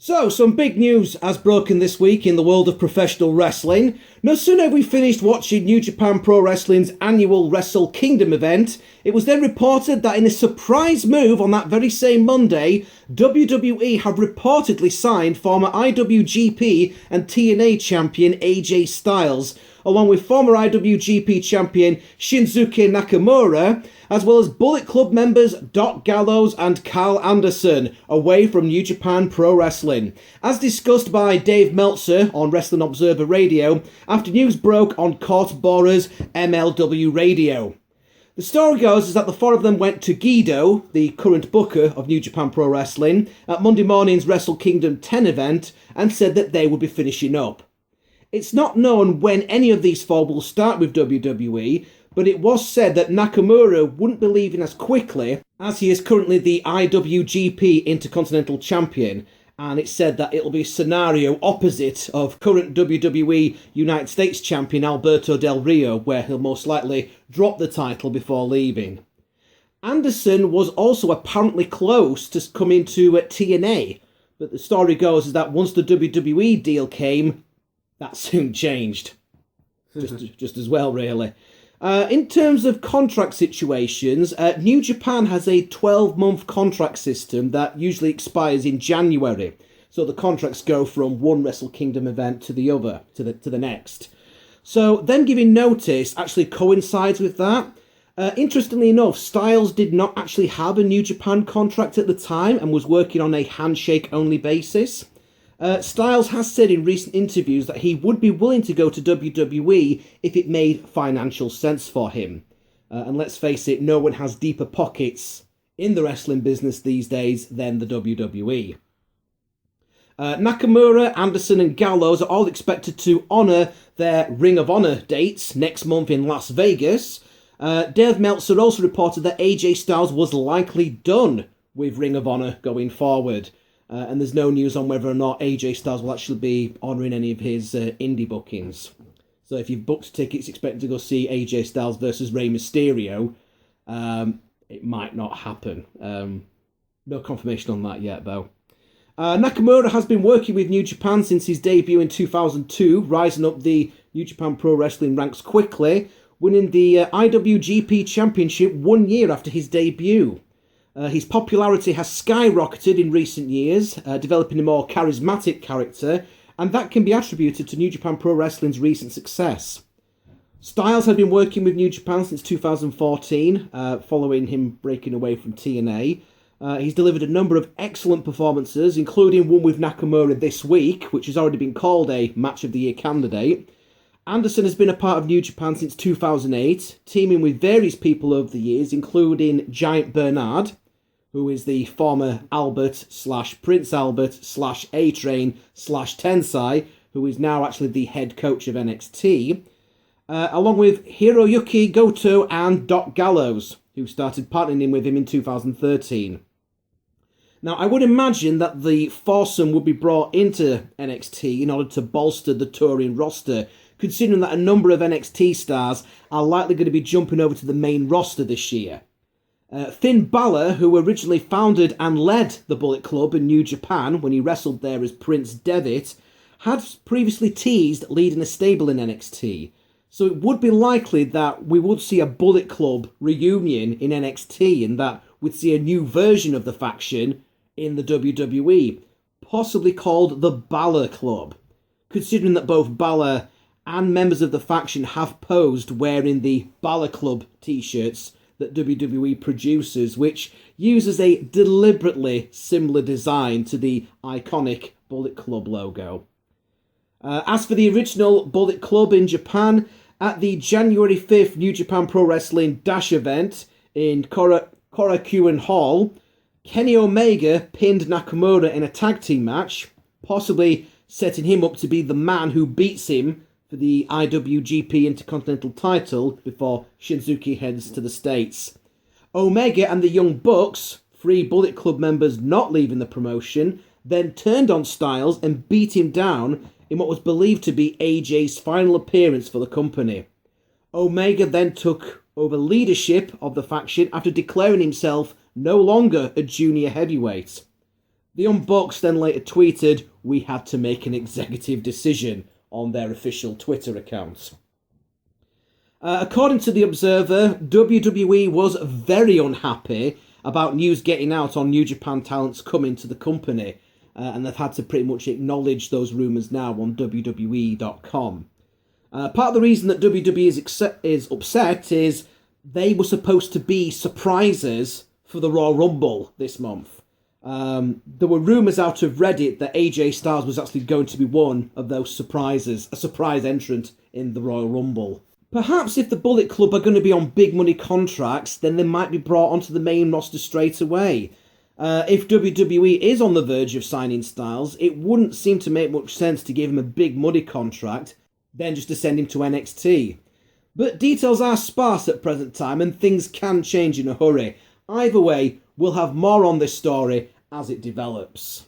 So, some big news has broken this week in the world of professional wrestling. No sooner have we finished watching New Japan Pro Wrestling's annual Wrestle Kingdom event, it was then reported that in a surprise move on that very same Monday, WWE have reportedly signed former IWGP and TNA champion AJ Styles, along with former IWGP champion Shinsuke Nakamura, as well as Bullet Club members Doc Gallows and Karl Anderson, away from New Japan Pro Wrestling. As discussed by Dave Meltzer on Wrestling Observer Radio, after news broke on Court Bora's MLW Radio. The story goes is that the four of them went to Guido, the current booker of New Japan Pro Wrestling, at Monday morning's Wrestle Kingdom 10 event and said that they would be finishing up. It's not known when any of these four will start with WWE, but it was said that Nakamura wouldn't be leaving as quickly, as he is currently the IWGP Intercontinental Champion, and it's said that it'll be a scenario opposite of current WWE United States Champion Alberto Del Rio, where he'll most likely drop the title before leaving. Anderson was also apparently close to coming to TNA, but the story goes is that once the WWE deal came, that soon changed. Just as well, really. In terms of contract situations, New Japan has a 12-month contract system that usually expires in January. So the contracts go from one Wrestle Kingdom event to the other, to the next. So them giving notice actually coincides with that. Interestingly enough, Styles did not actually have a New Japan contract at the time and was working on a handshake-only basis. Styles has said in recent interviews that he would be willing to go to WWE if it made financial sense for him. And let's face it, no one has deeper pockets in the wrestling business these days than the WWE. Nakamura, Anderson and Gallows are all expected to honour their Ring of Honor dates next month in Las Vegas. Dave Meltzer also reported that AJ Styles was likely done with Ring of Honor going forward. And there's no news on whether or not AJ Styles will actually be honouring any of his indie bookings. So if you've booked tickets expecting to go see AJ Styles versus Rey Mysterio, it might not happen. No confirmation on that yet, though. Nakamura has been working with New Japan since his debut in 2002, rising up the New Japan Pro Wrestling ranks quickly, winning the IWGP Championship 1 year after his debut. His popularity has skyrocketed in recent years, developing a more charismatic character, and that can be attributed to New Japan Pro Wrestling's recent success. Styles had been working with New Japan since 2014, following him breaking away from TNA. He's delivered a number of excellent performances, including one with Nakamura this week, which has already been called a Match of the Year candidate. Anderson has been a part of New Japan since 2008, teaming with various people over the years, including Giant Bernard, who is the former Albert/Prince Albert/A-Train/Tensai, who is now actually the head coach of NXT, along with Hiroyuki Goto and Doc Gallows, who started partnering with him in 2013. Now, I would imagine that the foursome would be brought into NXT in order to bolster the touring roster, considering that a number of NXT stars are likely going to be jumping over to the main roster this year. Finn Balor, who originally founded and led the Bullet Club in New Japan when he wrestled there as Prince Devitt, had previously teased leading a stable in NXT. So it would be likely that we would see a Bullet Club reunion in NXT and that we'd see a new version of the faction in the WWE, possibly called the Balor Club, considering that both Balor and members of the faction have posed wearing the Balor Club t-shirts that WWE produces, which uses a deliberately similar design to the iconic Bullet Club logo. As for the original Bullet Club in Japan, at the January 5th New Japan Pro Wrestling Dash event in Korakuen Hall, Kenny Omega pinned Nakamura in a tag team match, possibly setting him up to be the man who beats him for the IWGP Intercontinental title before Shinsuke heads to the States. Omega and the Young Bucks, 3 Bullet Club members not leaving the promotion, then turned on Styles and beat him down in what was believed to be AJ's final appearance for the company. Omega then took over leadership of the faction after declaring himself no longer a junior heavyweight. The Unboxed then later tweeted, "We had to make an executive decision," on their official Twitter account. According to The Observer, WWE was very unhappy about news getting out on New Japan talents coming to the company, and they've had to pretty much acknowledge those rumours now on WWE.com. Part of the reason that WWE is upset is they were supposed to be surprises for the Royal Rumble this month. There were rumours out of Reddit that AJ Styles was actually going to be one of those surprises, a surprise entrant in the Royal Rumble. Perhaps if the Bullet Club are going to be on big money contracts, then they might be brought onto the main roster straight away. If WWE is on the verge of signing Styles, it wouldn't seem to make much sense to give him a big money contract, then just to send him to NXT. But details are sparse at present time and things can change in a hurry. Either way, we'll have more on this story as it develops.